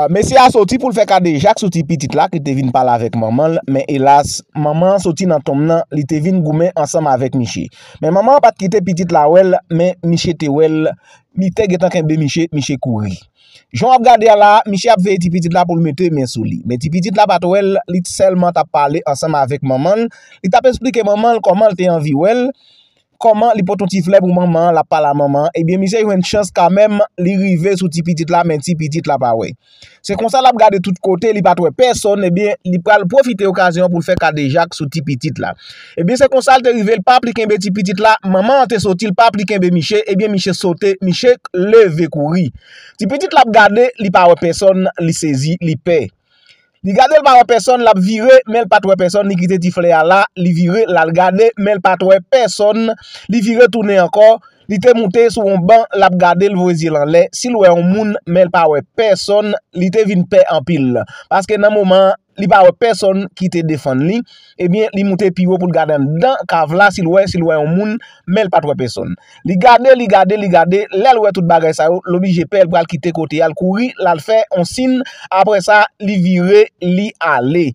Messi a sorti pour le faire cadeau Jacques sorti petite là qui te vinn parler avec maman mais hélas maman sorti dans tom nan li te vinn goumen ensemble avec Miché mais maman pas quitter petite là wel mais Miché te wel mi te getan kembe Miché couri Jean a regardé là Miché a fait petite là pour le mettre main sous lui mais petite là pas wel li seulement t'a parlé ensemble avec maman il t'a expliqué maman comment elle en vie wel comment li poton ti flè pour maman la pas la maman et bien monsieur a une chance quand même li rive sous ti petite là mais ti petite là pas ouais c'est comme ça l'a regarder tout côté li pas trouver personne et bien li pral profiter occasion pour faire cadeau Jacques sous ti petite là et bien c'est comme ça te rive pas appliquer ti petite là maman te sorti pas appliquer Miché et bien Miché sauter Miché lever courir ti petite là regarder li pas personne li saisi li paix li gade l pa personne l'a viré mais l pas trouvé personne li quitte ti fleur là li viré la regarder mais l pas trouvé personne li viré tourner encore li te monté sur un banc l'a regarder le voisin en l'air s'il ouais un moun mais l pas ouais personne li te vinn paix en pile parce que dans moment li pas personne qui te défend li et bien li monter pivot pour garder dans cave là s'il ouais un moun mais l pas trouvé personne li garder l'aile ouais tout bagay ça l'obligé pelle pour quitter côté al courir la fait on signe après ça li virer li aller